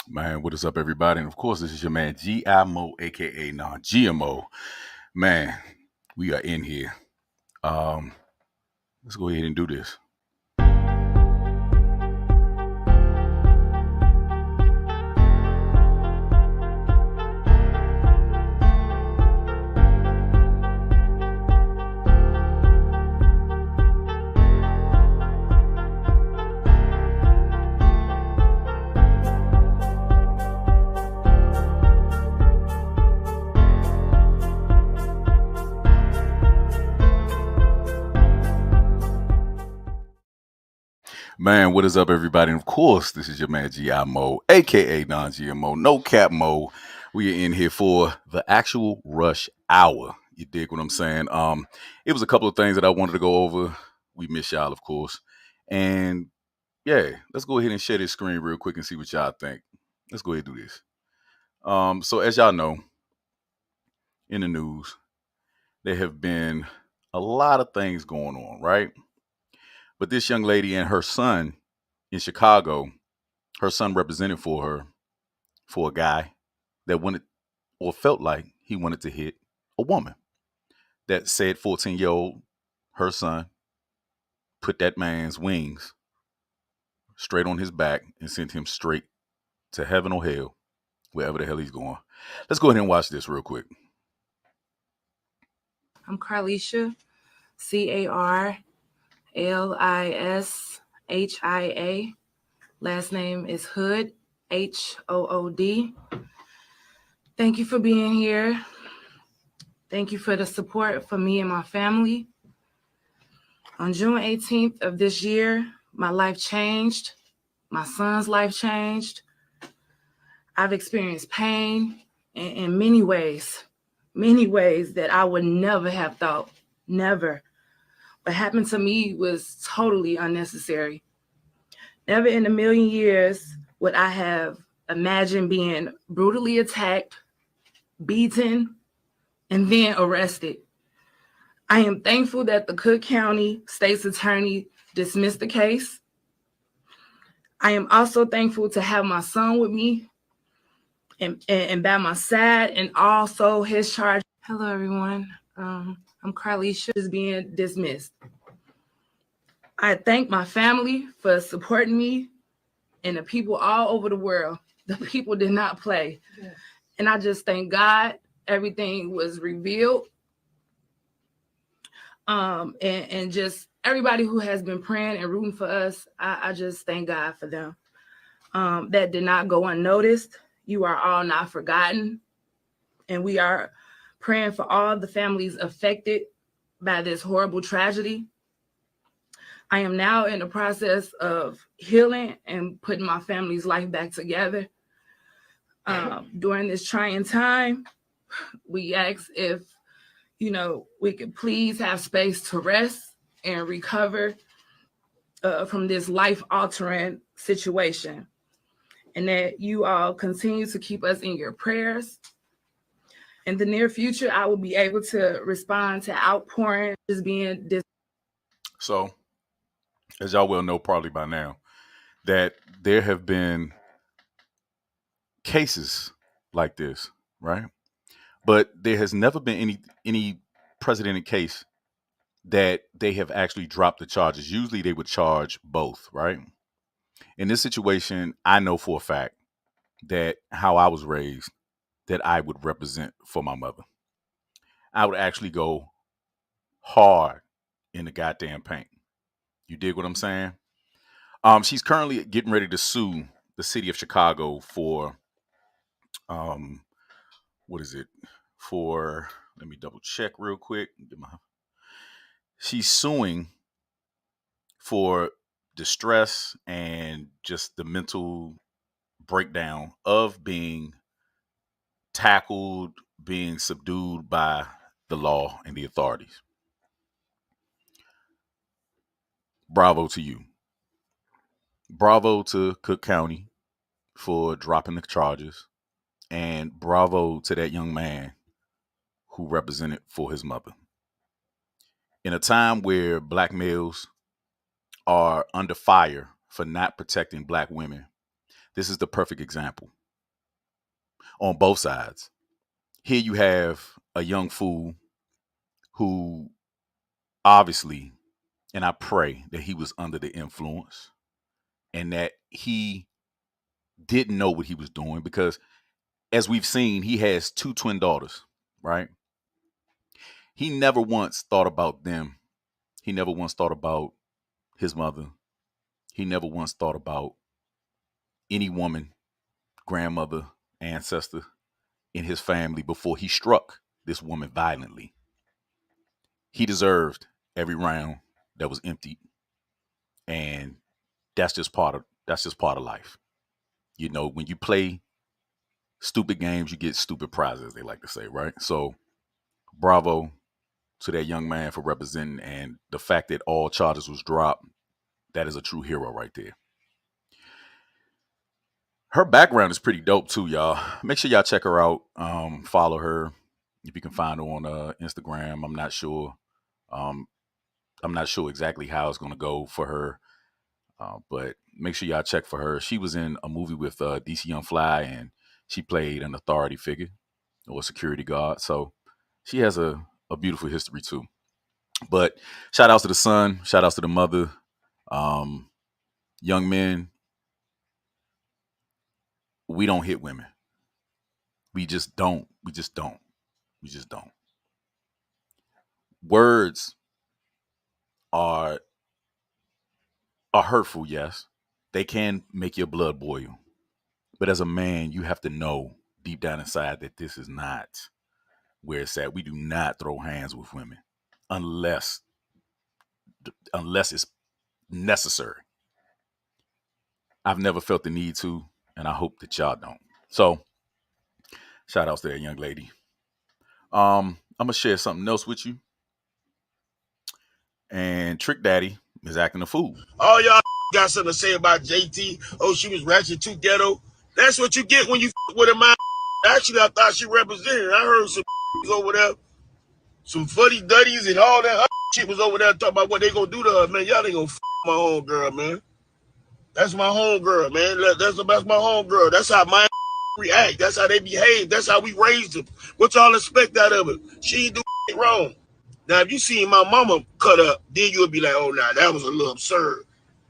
Man, what is up, everybody? And of course, this is your man GIMO, aka non-GMO. Man, we are in here. Um, let's go ahead and do this. Man, what is up, everybody? And of course, this is your man GIMO, aka non-GMO, no cap Mo. We are in here for the actual rush hour. You dig what I'm saying? It was a couple of things that I wanted to go over. We miss y'all, of course. And yeah, let's go ahead and share this screen real quick and see what y'all think. Let's go ahead and do this. So as y'all know, in the news, there have been a lot of things going on, right? But this young lady and her son in Chicago, her son represented for a guy that wanted or felt like he wanted to hit a woman. That said 14-year-old, her son, put that man's wings straight on his back and sent him straight to heaven or hell, wherever the hell he's going. Let's go ahead and watch this real quick. I'm Carlisha, CARLISHIA. Last name is Hood, HOOD. Thank you for being here. Thank you for the support for me and my family. On June 18th of this year, my life changed. My son's life changed. I've experienced pain in many ways that I would never have thought, never. What happened to me was totally unnecessary. Never in a million years would I have imagined being brutally attacked, beaten, and then arrested. I am thankful that the Cook County State's Attorney dismissed the case. I am also thankful to have my son with me and by my side, and also his charge. Hello, everyone. I'm Carlisha, is being dismissed. I thank my family for supporting me and the people all over the world. The people did not play. Yeah. And I just thank God everything was revealed. And just everybody who has been praying and rooting for us, I just thank God for them. That did not go unnoticed. You are all not forgotten. And we are praying for all the families affected by this horrible tragedy. I am now in the process of healing and putting my family's life back together. During this trying time, we ask if, we could please have space to rest and recover from this life-altering situation. And that you all continue to keep us in your prayers. In the near future, I will be able to respond to outpouring just being this. So, as y'all well know probably by now, that there have been cases like this, right? But there has never been any precedented case that they have actually dropped the charges. Usually they would charge both, right? In this situation, I know for a fact that how I was raised, that I would represent for my mother. I would actually go hard in the goddamn paint. You dig what I'm saying? She's currently getting ready to sue the city of Chicago for, what is it? For, let me double check real quick. She's suing for distress and just the mental breakdown of being tackled, being subdued by the law and the authorities. Bravo to you. Bravo to Cook County for dropping the charges. And bravo to that young man who represented for his mother. In a time where black males are under fire for not protecting black women, This is the perfect example on both sides. Here you have a young fool who obviously, and I pray that he was under the influence and that he didn't know what he was doing, because as we've seen, he has 2 twin daughters, right? He never once thought about them. He never once thought about his mother. He never once thought about any woman, grandmother, ancestor in his family before he struck this woman violently. He deserved every round that was emptied, and that's just part of life. You know, when you play stupid games, you get stupid prizes, they like to say, right? So, bravo to that young man for representing, and the fact that all charges was dropped, that is a true hero right there. Her background is pretty dope too, y'all. Make sure y'all check her out. Follow her if you can find her on Instagram. I'm not sure. I'm not sure exactly how it's gonna go for her, but make sure y'all check for her. She was in a movie with DC Young Fly, and she played an authority figure or a security guard. So she has a beautiful history too. But shout outs to the son, shout outs to the mother. Young men, we don't hit women. We just don't. We just don't. We just don't. Words are hurtful, yes. They can make your blood boil. But as a man, you have to know deep down inside that this is not where it's at. We do not throw hands with women unless it's necessary. I've never felt the need to, and I hope that y'all don't. So, shout outs to that young lady. I'm gonna share something else with you. And Trick Daddy is acting a fool. All y'all got something to say about JT. Oh, she was ratchet too ghetto. That's what you get when you with a man. Actually, I thought she represented. I heard some over there, some fuddy duddies and all that shit was over there talking about what they gonna do to her, man. Y'all ain't gonna my homegirl, man. That's my homegirl, man. That's my homegirl. That's how my react. That's how they behave. That's how we raised them. What y'all expect out of it? She ain't do wrong. Now, if you seen my mama cut up, then you'll be like, oh, nah, that was a little absurd.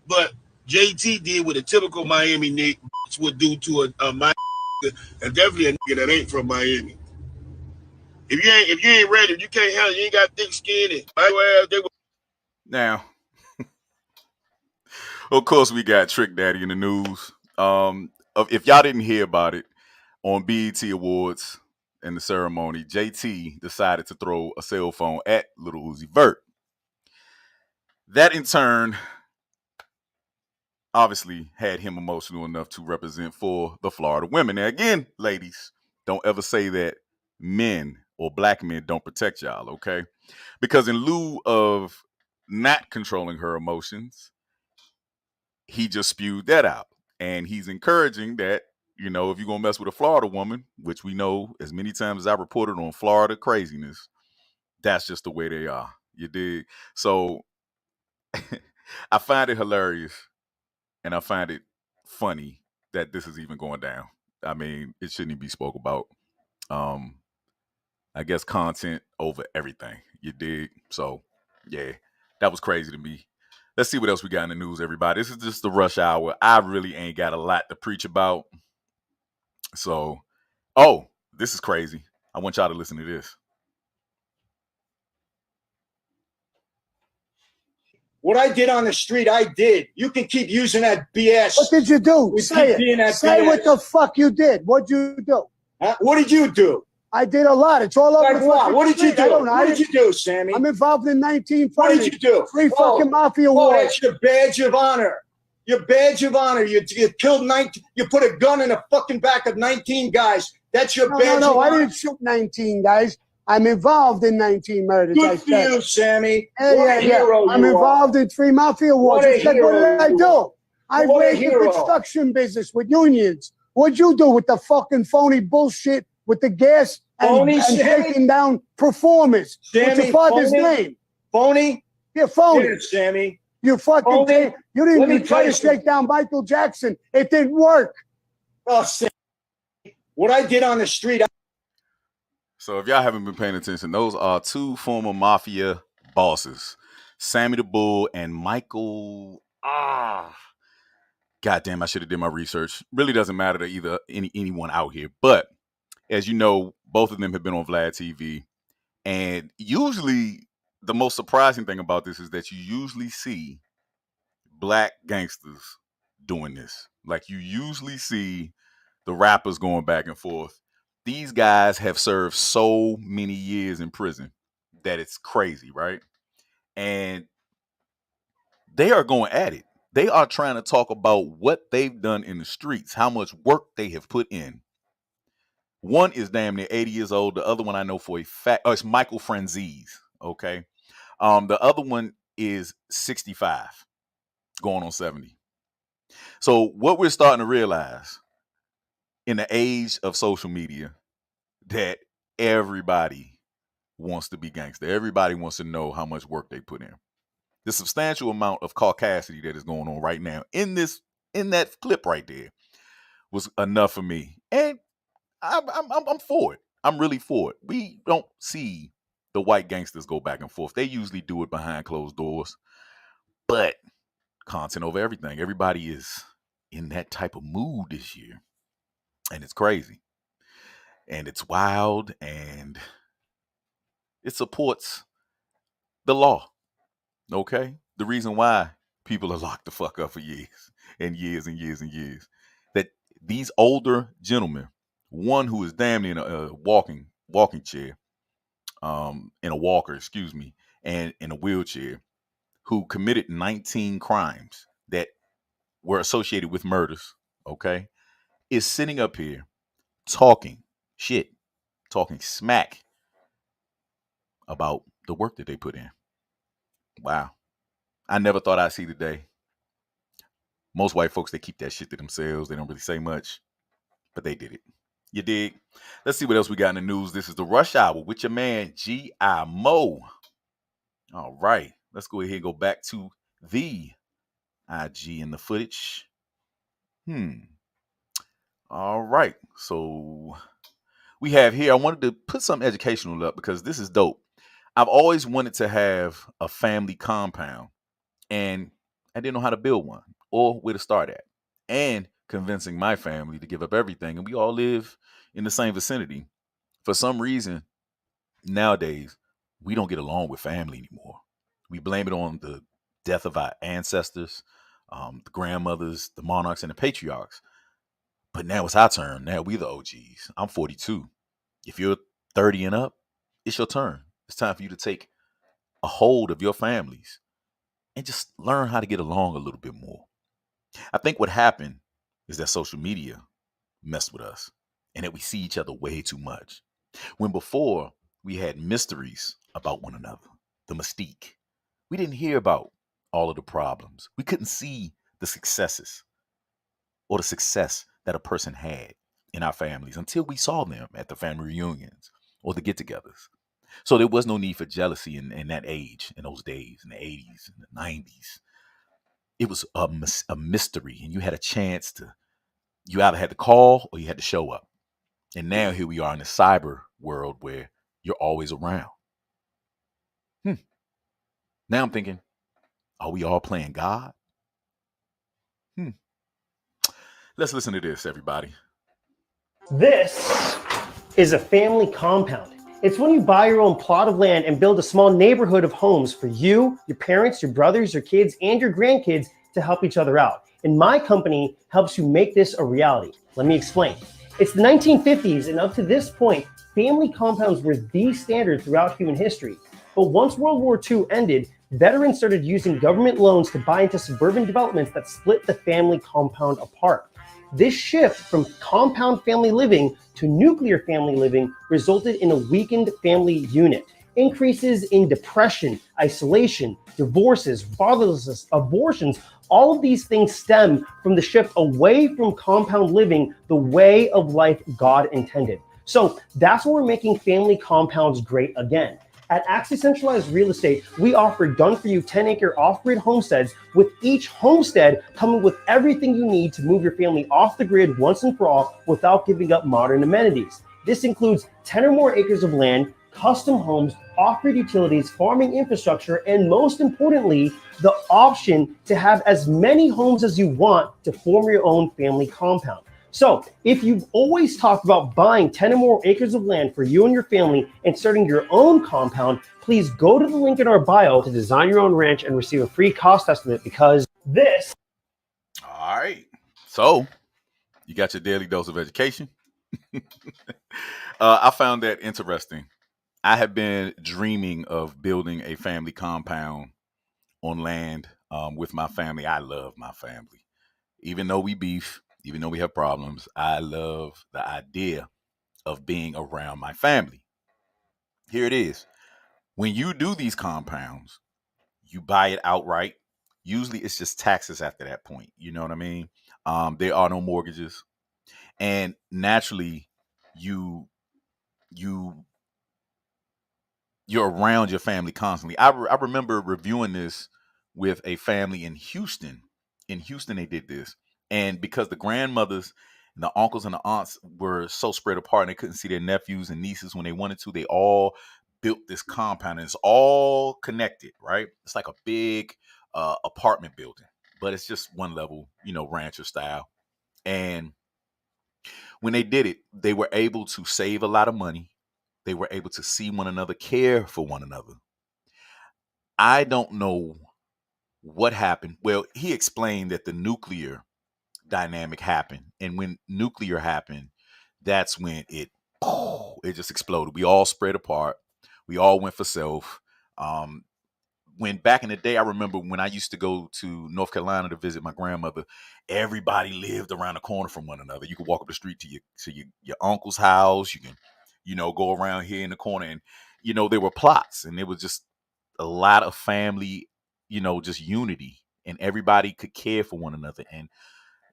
But JT did what a typical Miami nigga would do to a Miami and definitely a nigga that ain't from Miami. If you ain't ready, if you can't handle it, you ain't got thick skin. Now, of course, we got Trick Daddy in the news. If y'all didn't hear about it, on BET Awards in the ceremony, JT decided to throw a cell phone at Lil Uzi Vert. That in turn obviously had him emotional enough to represent for the Florida women. Now, again, ladies, don't ever say that men or black men don't protect y'all, okay? Because in lieu of not controlling her emotions, he just spewed that out. And he's encouraging that, you know, if you're going to mess with a Florida woman, which we know as many times as I reported on Florida craziness, that's just the way they are. You dig? So I find it hilarious and I find it funny that this is even going down. I mean, it shouldn't even be spoke about. I guess content over everything. You dig? So, yeah, that was crazy to me. Let's see what else we got in the news, everybody. This is just the rush hour. I really ain't got a lot to preach about. So, oh, this is crazy. I want y'all to listen to this. What I did on the street, I did. You can keep using that BS. What did you do? Say it. Say BS. what the fuck you did. What'd you do? Huh? What did you do? I did a lot. It's all over the fucking What did you street. I do? don't know. What did you do, Sammy? I'm involved in 19 What felonies. did you do? 3 fucking mafia Oh, wars. that's your badge of honor. Your badge of honor. You killed 19. You put a gun in the fucking back of 19 guys. That's your badge of honor. I didn't shoot 19 guys. I'm involved in 19 murders. Good for you, Sammy. What a hero I'm involved in 3 mafia wars. What a hero. What did I do? I ran the construction business with unions. What'd you do with the fucking phony bullshit with the gas and taking down performers? What's your father's name? Phony? Yeah, phony. Yeah, Sammy. You fucking you didn't even try to shake down Michael Jackson. It didn't work. Oh, Sam, what I did on the street. So if y'all haven't been paying attention, those are two former mafia bosses, Sammy the Bull and Michael. Goddamn, I should have did my research. Really doesn't matter to either anyone out here. But as you know, both of them have been on Vlad TV. And usually the most surprising thing about this is that you usually see black gangsters doing this. Like you usually see the rappers going back and forth. These guys have served so many years in prison that it's crazy, right? And they are going at it. They are trying to talk about what they've done in the streets, how much work they have put in. One is damn near 80 years old. The other one I know for a fact, it's Michael Franzese, okay? The other one is 65, going on 70. So what we're starting to realize in the age of social media, that everybody wants to be gangster. Everybody wants to know how much work they put in. The substantial amount of caucasity that is going on right now in that clip right there was enough for me, and I'm for it. I'm really for it. We don't see the white gangsters go back and forth. They usually do it behind closed doors, but content over everything. Everybody is in that type of mood this year, and it's crazy, and it's wild, and it supports the law. Okay, the reason why people are locked the fuck up for years and years and years and years, that these older gentlemen, one who is damn near in a walking chair, in a walker, excuse me, and in a wheelchair, who committed 19 crimes that were associated with murders, okay, is sitting up here talking shit, talking smack about the work that they put in. Wow. I never thought I'd see the day. Most white folks, they keep that shit to themselves. They don't really say much, but they did it. You dig? Let's see what else we got in the news. This is the Rush Hour with your man, G.I. Mo. All right. Let's go ahead and go back to the IG in the footage. All right. So we have here, I wanted to put something educational up because this is dope. I've always wanted to have a family compound, and I didn't know how to build one or where to start at. And convincing my family to give up everything, and we all live in the same vicinity. For some reason, nowadays, we don't get along with family anymore. We blame it on the death of our ancestors, the grandmothers, the monarchs, and the patriarchs. But now it's our turn. Now we the OGs. I'm 42. If you're 30 and up, it's your turn. It's time for you to take a hold of your families and just learn how to get along a little bit more. I think what happened is that social media messed with us and that we see each other way too much. When before we had mysteries about one another, the mystique. We didn't hear about all of the problems. We couldn't see the successes or the success that a person had in our families until we saw them at the family reunions or the get-togethers. So there was no need for jealousy in that age, in those days, in the 80s, in the 90s. It was a mystery, and you had a chance to, you either had to call or you had to show up. And now here we are in the cyber world where you're always around. Now I'm thinking, are we all playing God? Let's listen to this, everybody. This is a family compound. It's when you buy your own plot of land and build a small neighborhood of homes for you, your parents, your brothers, your kids, and your grandkids to help each other out. And my company helps you make this a reality. Let me explain. It's the 1950s, and up to this point, family compounds were the standard throughout human history. But once World War II ended, veterans started using government loans to buy into suburban developments that split the family compound apart. This shift from compound family living to nuclear family living resulted in a weakened family unit. Increases in depression, isolation, divorces, fatherlessness, abortions, all of these things stem from the shift away from compound living, the way of life God intended. So that's why we're making family compounds great again. At Axis Centralized Real Estate, we offer done-for-you 10-acre off-grid homesteads, with each homestead coming with everything you need to move your family off the grid once and for all without giving up modern amenities. This includes 10 or more acres of land, custom homes, off-grid utilities, farming infrastructure, and most importantly, the option to have as many homes as you want to form your own family compound. So if you've always talked about buying 10 or more acres of land for you and your family and starting your own compound, please go to the link in our bio to design your own ranch and receive a free cost estimate, because this. All right. So you got your daily dose of education. I found that interesting. I have been dreaming of building a family compound on land with my family. I love my family. Even though we beef, even though we have problems, I love the idea of being around my family. Here it is. When you do these compounds, you buy it outright. Usually it's just taxes after that point. You know what I mean? There are no mortgages. And naturally, you you you're around your family constantly. I remember reviewing this with a family in Houston. In Houston, they did this. And because the grandmothers and the uncles and the aunts were so spread apart and they couldn't see their nephews and nieces when they wanted to, they all built this compound, and it's all connected, right? It's like a big apartment building, but it's just one level, rancher style. And when they did it, they were able to save a lot of money. They were able to see one another, care for one another. I don't know what happened. Well, he explained that the nuclear dynamic happened. And when nuclear happened, that's when it just exploded. We all spread apart. We all went for self. When back in the day, I remember when I used to go to North Carolina to visit my grandmother, everybody lived around the corner from one another. You could walk up the street to your uncle's house. You can, go around here in the corner, and there were plots, and there was just a lot of family, just unity, and everybody could care for one another and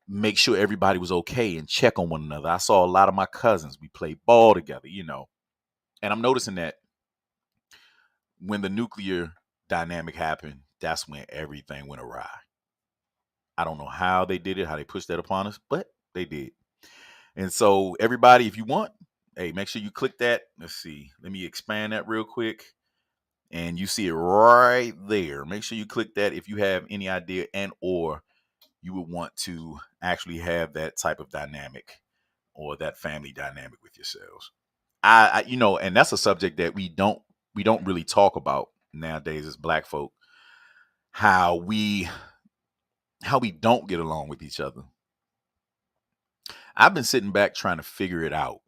make sure everybody was okay and check on one another. I saw a lot of my cousins. We played ball together, and I'm noticing that when the nuclear dynamic happened, that's when everything went awry. I don't know how they did it, how they pushed that upon us, but they did. And so everybody, if you want, hey, make sure you click that. Let's see. Let me expand that real quick. And you see it right there. Make sure you click that if you have any idea and or you would want to actually have that type of dynamic or that family dynamic with yourselves. And that's a subject that we don't really talk about nowadays as Black folk, how we don't get along with each other. I've been sitting back trying to figure it out.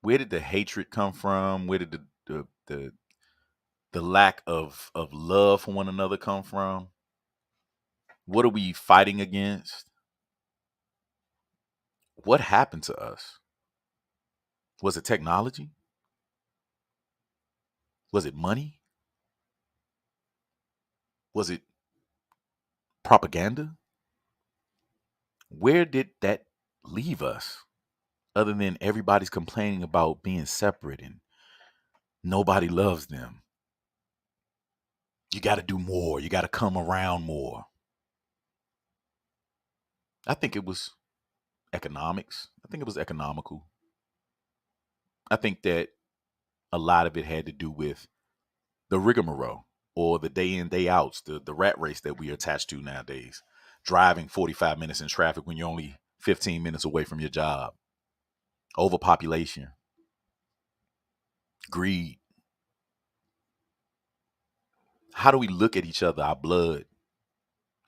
Where did the hatred come from? Where did the lack of love for one another come from? What are we fighting against? What happened to us? Was it technology? Was it money? Was it propaganda? Where did that leave us? Other than everybody's complaining about being separate and nobody loves them. You got to do more. You got to come around more. I think it was economics. I think it was economical. I think that a lot of it had to do with the rigmarole or the day in, day outs, the rat race that we are attached to nowadays. Driving 45 minutes in traffic when you're only 15 minutes away from your job. Overpopulation. Greed. How do we look at each other, our blood,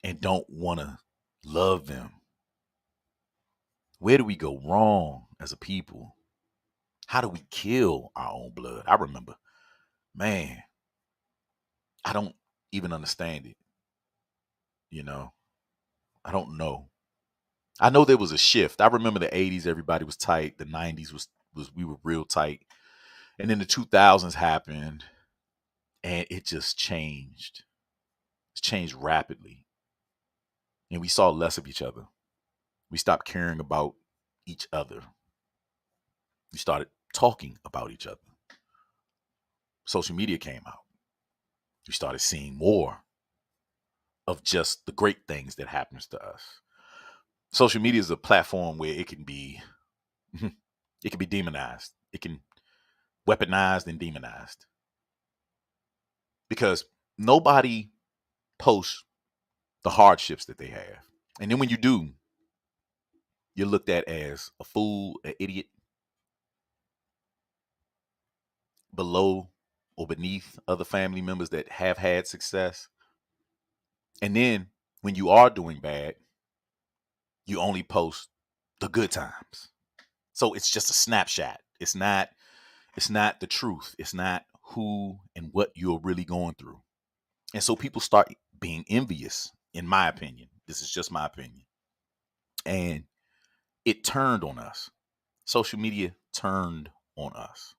and don't want to love them? Where do we go wrong as a people? How do we kill our own blood? I remember, man, I don't even understand it. I don't know. I know there was a shift. I remember the 80s, everybody was tight. The 90s was we were real tight. And then the 2000s happened and it just changed. It's changed rapidly. And we saw less of each other. We stopped caring about each other. We started talking about each other. social media came out. We started seeing more of just the great things that happens to us. Social media is a platform where it can be demonized. It can weaponized and demonized because nobody posts the hardships that they have. And then when you do, you're looked at as a fool, an idiot, below or beneath other family members that have had success. And then when you are doing bad, you only post the good times. So it's just a snapshot. It's not the truth. It's not who and what you're really going through. And so people start being envious, in my opinion. This is just my opinion. And it turned on us. Social media turned on us.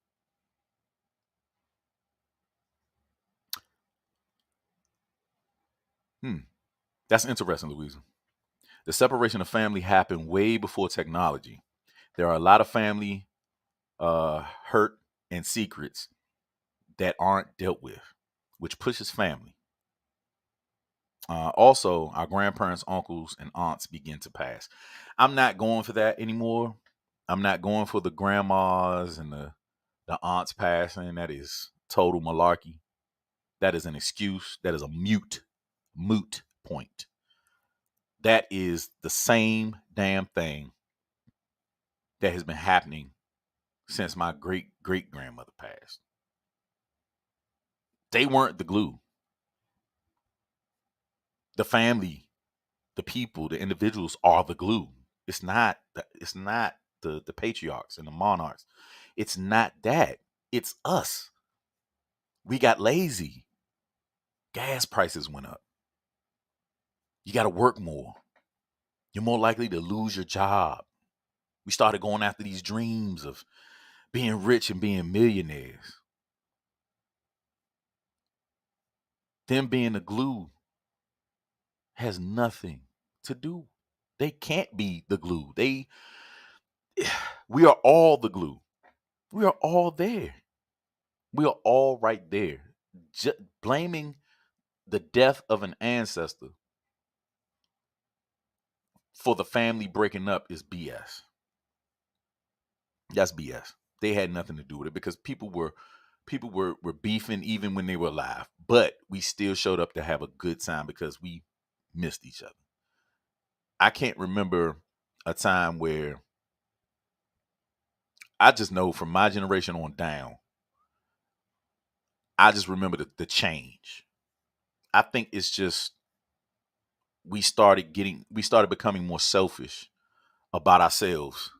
That's interesting, Louisa. The separation of family happened way before technology. There are a lot of family hurt and secrets that aren't dealt with, which pushes family. Also, our grandparents, uncles, and aunts begin to pass. I'm not going for that anymore. I'm not going for the grandmas and the aunts passing. That is total malarkey. That is an excuse. That is a moot point. That is the same damn thing that has been happening since my great grandmother passed. They weren't the glue. The family, the people, the individuals are the glue. It's not the patriarchs and the monarchs. It's not that. It's us. We got lazy. Gas prices went up. You got to work more. You're more likely to lose your job. We started going after these dreams of being rich and being millionaires. Them being the glue has nothing to do. They can't be the glue. We are all the glue. We are all there. We are all right there. Blaming the death of an ancestor for the family breaking up is BS. That's BS. They had nothing to do with it because people were beefing even when they were alive, but we still showed up to have a good time because we missed each other. I can't remember a time where I just know from my generation on down, I just remember the change. I think it's just we started becoming more selfish about ourselves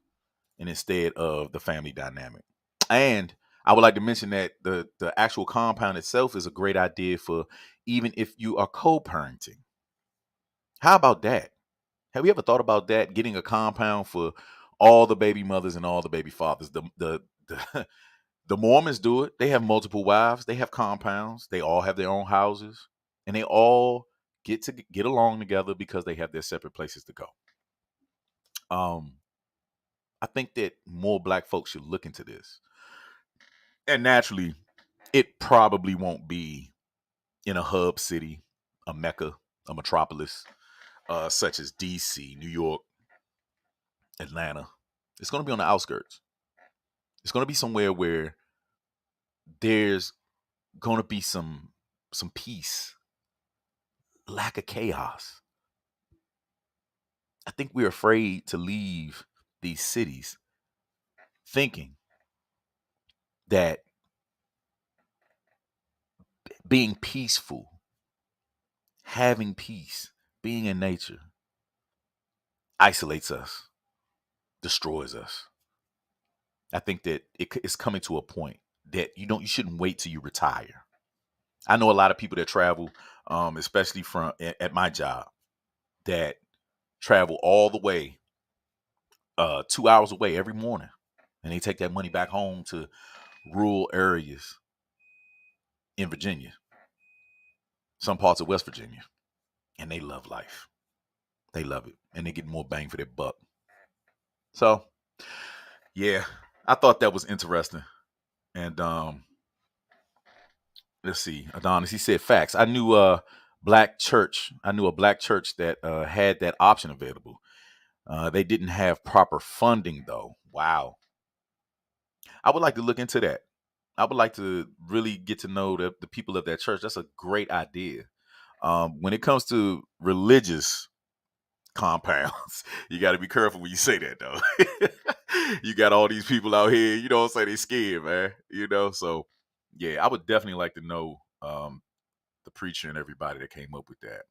and instead of the family dynamic. And I would like to mention that the actual compound itself is a great idea for even if you are co-parenting. How about that? Have you ever thought about that? Getting a compound for all the baby mothers and all the baby fathers. The Mormons do it. They have multiple wives. They have compounds. They all have their own houses, and they all get along together because they have their separate places to go. I think that more Black folks should look into this, and naturally, it probably won't be in a hub city, a mecca, a metropolis, such as DC, New York, Atlanta. It's going to be on the outskirts. It's going to be somewhere where there's going to be some peace, lack of chaos. I think we're afraid to leave these cities thinking that being peaceful, having peace, being in nature isolates us, destroys us. I think that it's coming to a point that you shouldn't wait till you retire. I know a lot of people that travel, especially from at my job, that travel all the way 2 hours away every morning, and they take that money back home to rural areas in Virginia, some parts of West Virginia, and they love life. They love it, and they get more bang for their buck. So, yeah, I thought that was interesting, and let's see, Adonis. He said facts. I knew a black church. I knew a black church that had that option available. They didn't have proper funding though. Wow. I would like to look into that. I would like to really get to know the people of that church. That's a great idea. When it comes to religious compounds, you got to be careful when you say that, though. You got all these people out here, you don't say they scared, man. So yeah, I would definitely like to know the preacher and everybody that came up with that.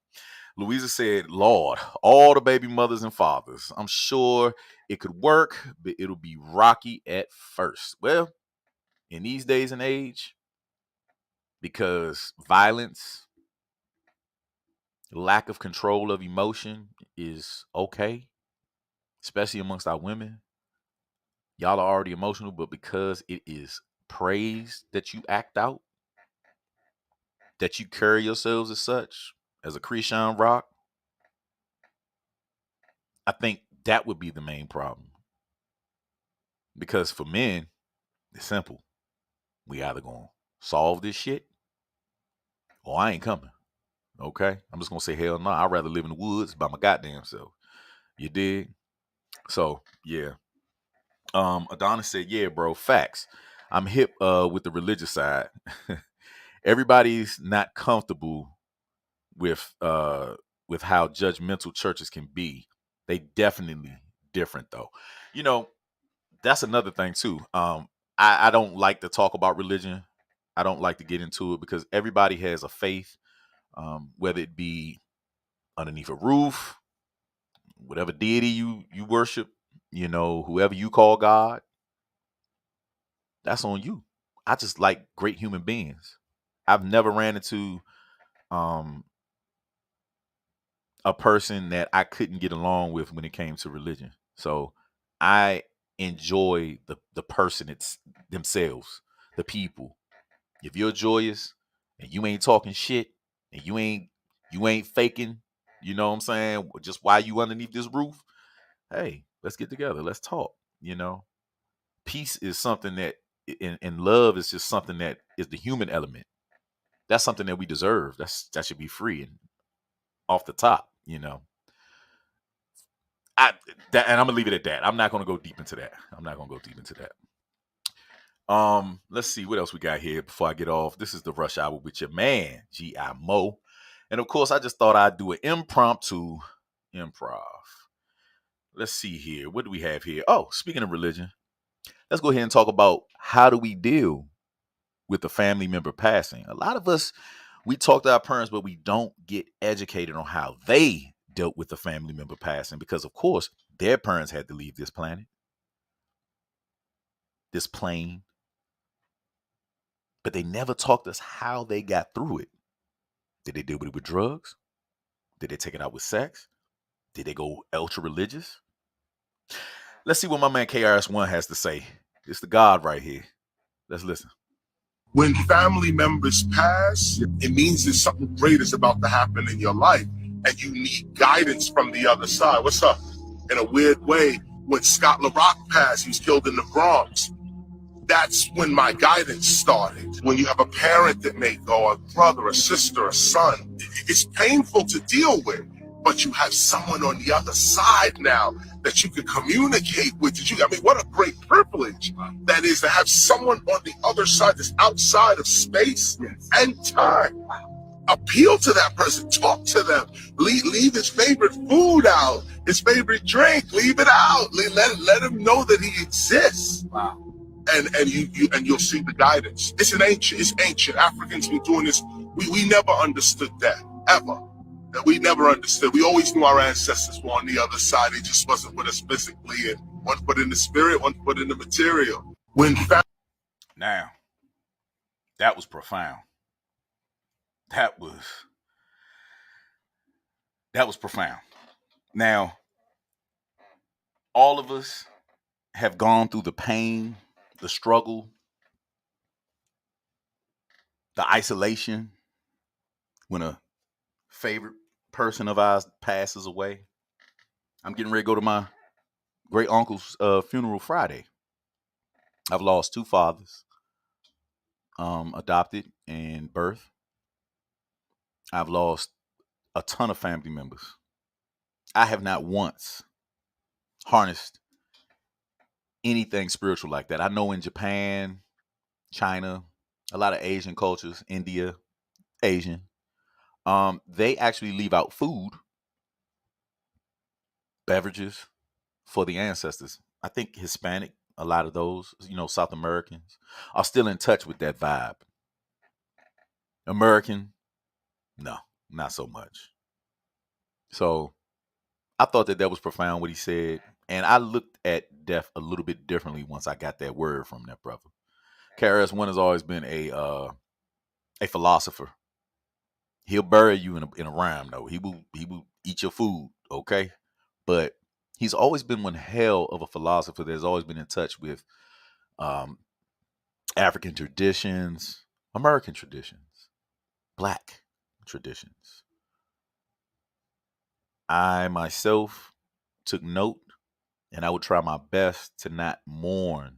Louisa said, Lord, all the baby mothers and fathers. I'm sure it could work, but it'll be rocky at first. Well, in these days and age, because violence, lack of control of emotion is okay, especially amongst our women. Y'all are already emotional, but because it is praised that you act out, that you carry yourselves as such, as a Christian rock, I think that would be the main problem. Because for men, it's simple. We either gonna solve this shit or I ain't coming. Okay? I'm just gonna say hell no. I'd rather live in the woods by my goddamn self. You dig? So yeah. Adonis said, yeah, bro, facts. I'm hip with the religious side. Everybody's not comfortable with how judgmental churches can be. They definitely different though. That's another thing too. I don't like to talk about religion. I don't like to get into it because everybody has a faith, whether it be underneath a roof, whatever deity you worship, whoever you call God, that's on you. I just like great human beings. I've never ran into um, a person that I couldn't get along with when it came to religion. So I enjoy the person, it's themselves, the people. If you're joyous and you ain't talking shit and you ain't faking, you know what I'm saying? Just while you underneath this roof, hey, let's get together. Let's talk. Peace is something that, and love is just something that is the human element. That's something that we deserve. That should be free and off the top. And I'm gonna leave it at that. I'm not gonna go deep into that. Let's see what else we got here before I get off. This is the Rush Hour with your man, G.I. Mo. And of course, I just thought I'd do an impromptu improv. Let's see here. What do we have here? Oh, speaking of religion, let's go ahead and talk about how do we deal with a family member passing. A lot of us, we talk to our parents, but we don't get educated on how they dealt with a family member passing because, of course, their parents had to leave this planet, this plane, but they never taught us how they got through it. Did they deal with it with drugs? Did they take it out with sex? Did they go ultra religious? Let's see what my man KRS-One has to say. It's the God right here. Let's listen. When family members pass, it means that something great is about to happen in your life, and you need guidance from the other side. What's up? In a weird way, when Scott LaRock passed, he was killed in the Bronx. That's when my guidance started. When you have a parent that may go, a brother, a sister, a son, it's painful to deal with, but you have someone on the other side now that you can communicate with. What a great privilege that is to have someone on the other side that's outside of space and time. Appeal to that person, talk to them, leave his favorite food out, his favorite drink, leave it out. Let him know that he exists. Wow. And you'll see the guidance. It's ancient. Africans been doing this. We never understood that, ever. That we never understood. We always knew our ancestors were on the other side. They just wasn't with us physically, and one foot in the spirit, one foot in the material. Now, that was profound. That was profound. Now, all of us have gone through the pain, the struggle, the isolation when a favorite person of ours passes away. I'm getting ready to go to my great uncle's funeral Friday. I've lost two fathers. adopted and birth. I've lost a ton of family members. I have not once harnessed anything spiritual like that. I know in Japan, China, a lot of Asian cultures, India, Asian, they actually leave out food, beverages for the ancestors. I think Hispanic, a lot of those, South Americans are still in touch with that vibe. American, no, not so much. So I thought that was profound what he said. And I looked at death a little bit differently once I got that word from that brother. KRS-One has always been a philosopher. He'll bury you in a rhyme though. He will eat your food, okay? But he's always been one hell of a philosopher that's always been in touch with um, African traditions, American traditions, Black traditions. I myself took note, and I would try my best to not mourn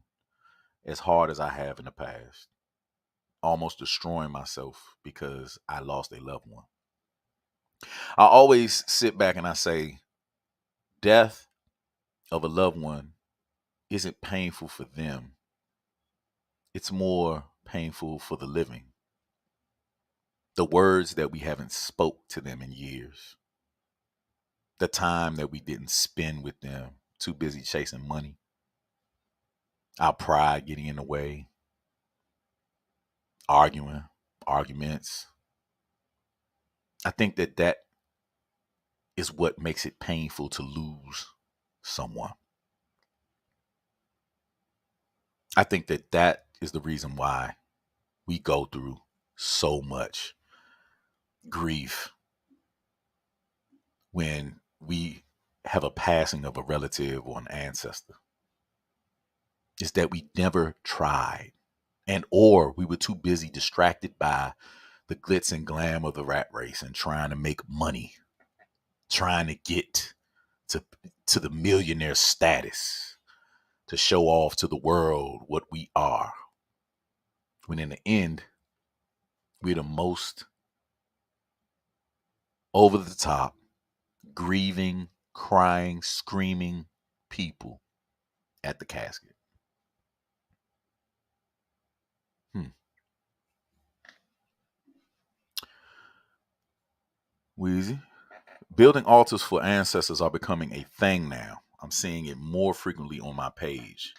as hard as I have in the past, almost destroying myself because I lost a loved one. I always sit back and I say, death of a loved one isn't painful for them. It's more painful for the living. The words that we haven't spoke to them in years. The time that we didn't spend with them, too busy chasing money. Our pride getting in the way. Arguments. I think that is what makes it painful to lose someone. I think that is the reason why we go through so much grief when we have a passing of a relative or an ancestor. Is that we never tried, and or we were too busy distracted by the glitz and glam of the rat race and trying to make money, trying to get to the millionaire status, to show off to the world what we are, when in the end we're the most over the top, grieving, crying, screaming people at the casket. Wheezy. Building altars for ancestors are becoming a thing now. I'm seeing it more frequently on my page.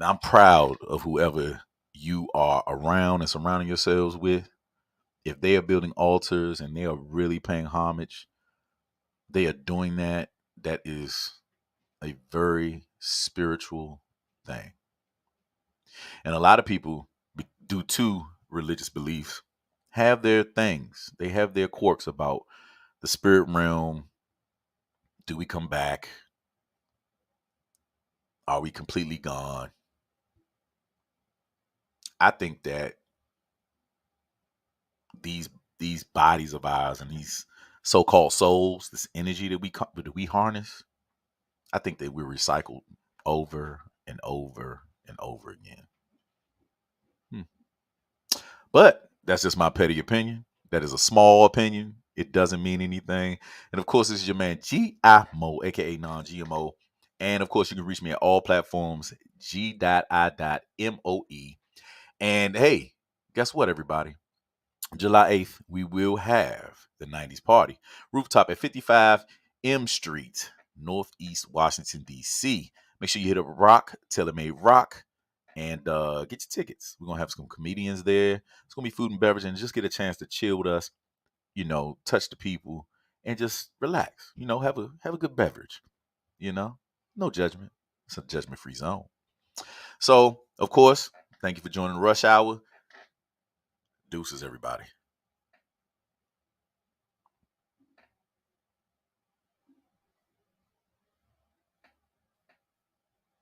I'm proud of whoever you are around and surrounding yourselves with. If they are building altars and they are really paying homage, they are doing that. That is a very spiritual thing. And a lot of people, due to religious beliefs, have their things. They have their quirks about the spirit realm. Do we come back? Are we completely gone? I think that these these bodies of ours and these so-called souls, this energy that we harness, I think that we're recycled over and over and over again. But that's just my petty opinion. That is a small opinion. It doesn't mean anything. And of course, this is your man G.I.M.O, aka non-GMO. And of course, you can reach me at all platforms, G.I.M.O.E. And hey, guess what, everybody? July 8th, we will have the 90s party. Rooftop at 55 M Street, Northeast Washington, D.C. Make sure you hit up Rock, Taylor Made Rock, and get your tickets. We're going to have some comedians there. It's going to be food and beverage, and just get a chance to chill with us, touch the people, and just relax. Have a good beverage, No judgment. It's a judgment-free zone. So, of course, thank you for joining Rush Hour. Deuces, everybody.